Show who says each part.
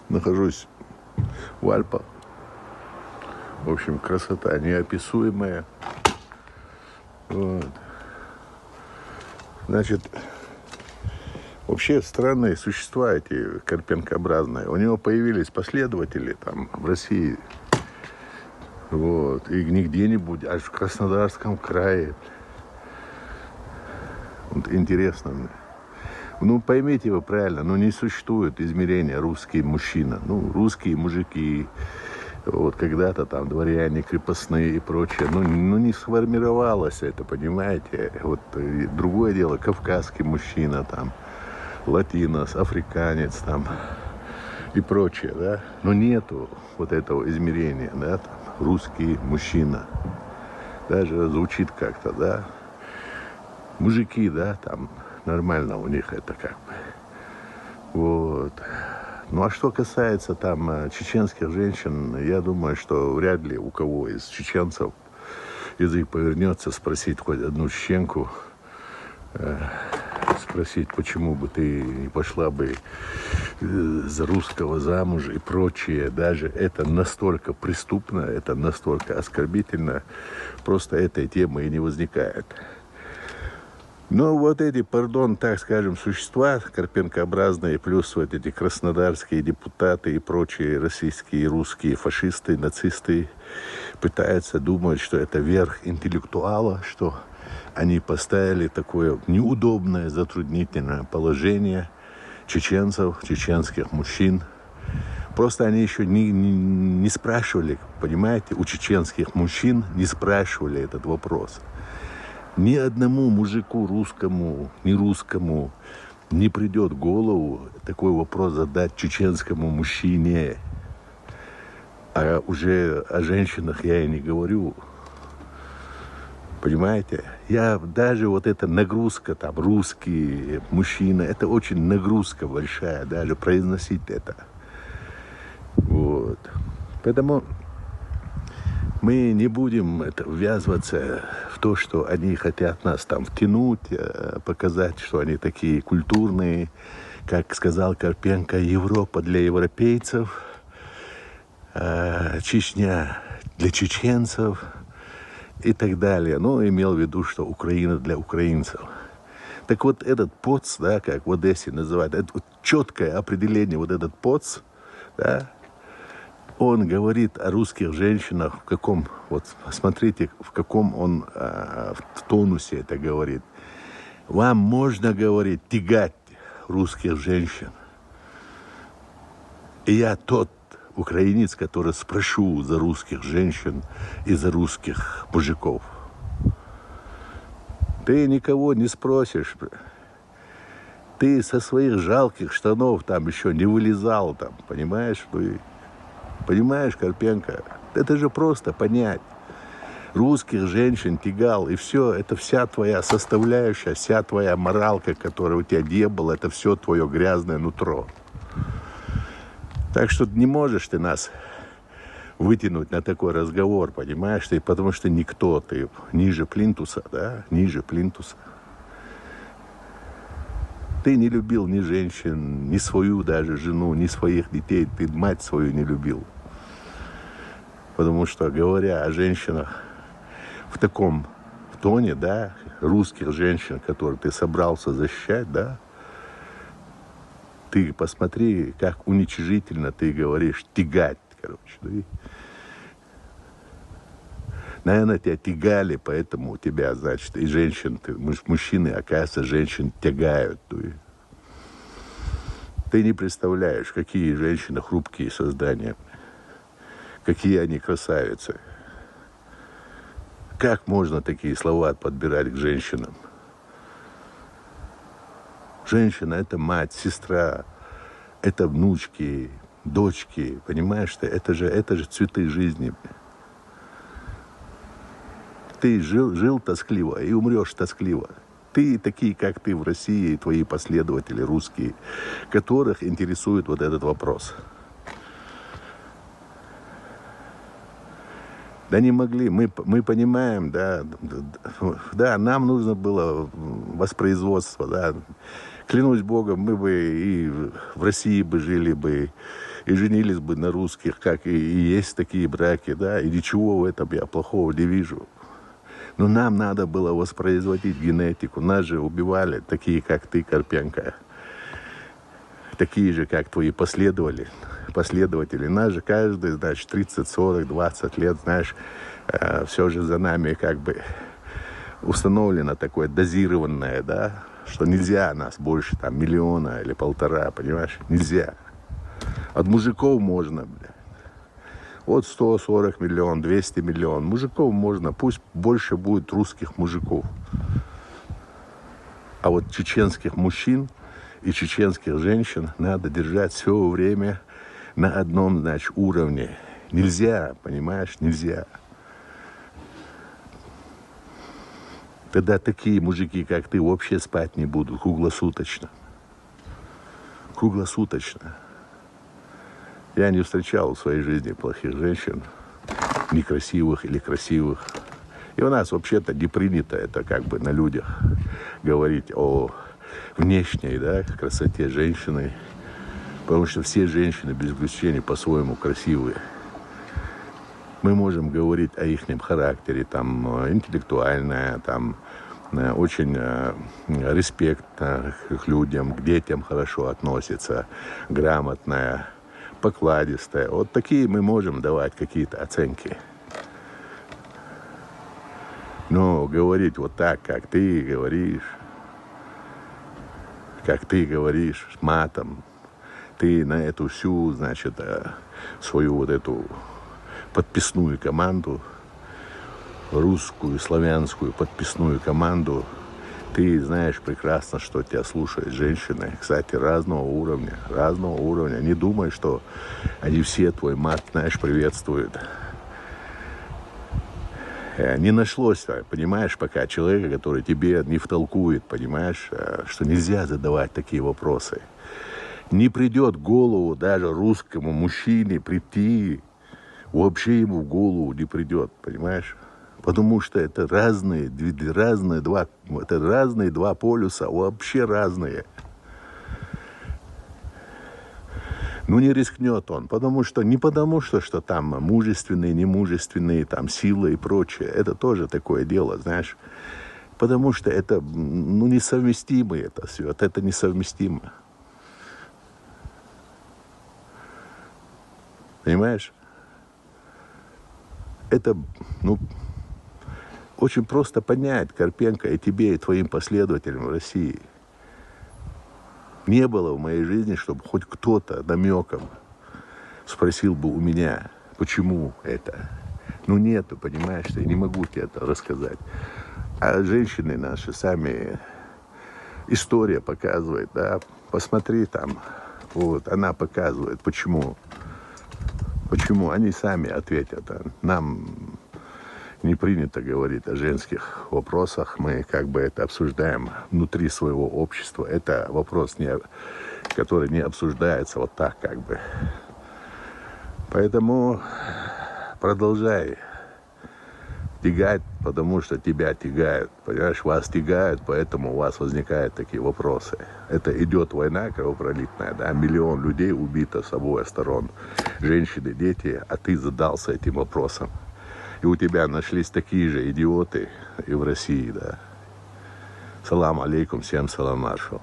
Speaker 1: Нахожусь в Альпах. В общем, красота неописуемая. Вот. Значит, вообще странные существа эти карпенкообразные. У него появились последователи там в России. Вот. И не где-нибудь, аж в Краснодарском крае. Вот интересно мне. Ну, поймите вы правильно, не существует измерения русский мужчина. Русские мужики, вот когда-то там дворяне, крепостные и прочее. Не сформировалось это, понимаете. Вот другое дело, кавказский мужчина там, латинос, африканец там и прочее, да. Но нету вот этого измерения, да, там, русский мужчина. Даже звучит как-то, да. Мужики, да, там нормально у них это как бы. Вот. Ну, а что касается там чеченских женщин, я думаю, что вряд ли у кого из чеченцев язык повернется спросить хоть одну чеченку, спросить, почему бы ты не пошла бы за русского замуж и прочее. Даже это настолько преступно, это настолько оскорбительно, просто этой темы и не возникает. Но вот эти, так скажем, существа карпенкообразные, плюс вот эти краснодарские депутаты и прочие российские, русские фашисты, нацисты пытаются думать, что это верх интеллектуала, что они поставили такое неудобное, затруднительное положение чеченцев, чеченских мужчин. Просто они еще не спрашивали, понимаете, у чеченских мужчин не спрашивали этот вопрос. Ни одному мужику русскому, ни русскому не придет в голову такой вопрос задать чеченскому мужчине. А уже о женщинах я и не говорю. Понимаете? Даже вот эта нагрузка, там, русский мужчина, это очень нагрузка большая, даже произносить это. Вот. Поэтому мы не будем ввязываться в то, что они хотят нас там втянуть, показать, что они такие культурные. Как сказал Карпенко, Европа для европейцев, Чечня для чеченцев и так далее. Имел в виду, что Украина для украинцев. Так вот, этот ПОЦ, да, как в Одессе называют, это вот четкое определение, вот этот ПОЦ, да, он говорит о русских женщинах, в каком, вот смотрите, в каком он в тонусе это говорит. Вам можно, говорит, тягать русских женщин. И я тот украинец, который спрошу за русских женщин и за русских мужиков. Ты никого не спросишь. Ты со своих жалких штанов там еще не вылезал, там, понимаешь? Понимаешь, Карпенко? Это же просто понять. Русских женщин тягал, и все, это вся твоя составляющая, вся твоя моралка, которая у тебя не было, это все твое грязное нутро. Так что не можешь ты нас вытянуть на такой разговор, понимаешь? Потому что никто, ты ниже плинтуса, да, ниже плинтуса. Ты не любил ни женщин, ни свою даже жену, ни своих детей, ты мать свою не любил. Потому что, говоря о женщинах в таком тоне, да, русских женщин, которых ты собрался защищать, да, ты посмотри, как уничижительно ты говоришь, тягать, короче, да. Наверное, тебя тягали, поэтому у тебя, значит, и женщин, мужчины, оказывается, женщин тягают, да. Ты не представляешь, какие женщины хрупкие создания. Какие они красавицы. Как можно такие слова подбирать к женщинам? Женщина – это мать, сестра, это внучки, дочки, понимаешь ты? Это же цветы жизни. Ты жил тоскливо и умрешь тоскливо. Ты, такие, как ты в России, и твои последователи русские, которых интересует вот этот вопрос. Да не могли, мы понимаем, да, нам нужно было воспроизводство, да. Клянусь Богом, мы бы и в России бы жили бы, и женились бы на русских, как и есть такие браки, да, и ничего в этом я плохого не вижу. Но нам надо было воспроизводить генетику. Нас же убивали такие, как ты, Карпенко. Такие же, как твои последователи. Нас же каждый, значит, 30, 40, 20 лет, знаешь, все же за нами как бы установлено такое дозированное, да, что нельзя нас больше там миллиона или полтора, понимаешь? Нельзя. От мужиков можно, блядь. Вот 140 миллионов, 200 миллионов. Мужиков можно, пусть больше будет русских мужиков. А вот чеченских мужчин и чеченских женщин надо держать все время на одном, значит, уровне. Нельзя, понимаешь, нельзя. Тогда такие мужики, как ты, вообще спать не будут круглосуточно. Круглосуточно. Я не встречал в своей жизни плохих женщин, некрасивых или красивых. И у нас вообще-то не принято это как бы на людях говорить о внешней, да, красоте женщины. Потому что все женщины без исключения по-своему красивые. Мы можем говорить о их характере, там, интеллектуальное, там, очень респект к людям, к детям хорошо относится, грамотная, покладистая. Вот такие мы можем давать какие-то оценки. Но говорить вот так, как ты говоришь, матом, ты на эту всю, значит, свою вот эту подписную команду, русскую, славянскую подписную команду, ты знаешь прекрасно, что тебя слушают женщины, кстати, разного уровня. Не думай, что они все твой мат, знаешь, приветствуют. Не нашлось, понимаешь, пока человека, который тебе не втолкует, понимаешь, что нельзя задавать такие вопросы. Не придет в голову даже русскому мужчине прийти, вообще ему в голову не придет, понимаешь? Потому что это разные два полюса, вообще разные. Ну, не рискнет он, не потому что там мужественные, немужественные, там сила и прочее. Это тоже такое дело, знаешь. Потому что это, несовместимо это все, это несовместимо. Понимаешь? Это, очень просто понять, Карпенко, и тебе, и твоим последователям в России. Не было в моей жизни, чтобы хоть кто-то намеком спросил бы у меня, почему это. Нету, понимаешь, я не могу тебе это рассказать. А женщины наши сами, история показывает, да, посмотри там, вот, она показывает, почему они сами ответят. Нам не принято говорить о женских вопросах. Мы как бы это обсуждаем внутри своего общества. Это вопрос, который не обсуждается вот так как бы. Поэтому продолжай тягать, потому что тебя тягают. Понимаешь, вас тягают, поэтому у вас возникают такие вопросы. Это идет война кровопролитная, да, 1 миллион людей убито с обоих сторон. Женщины, дети, а ты задался этим вопросом. И у тебя нашлись такие же идиоты и в России, да. Салам алейкум, всем салам маршал.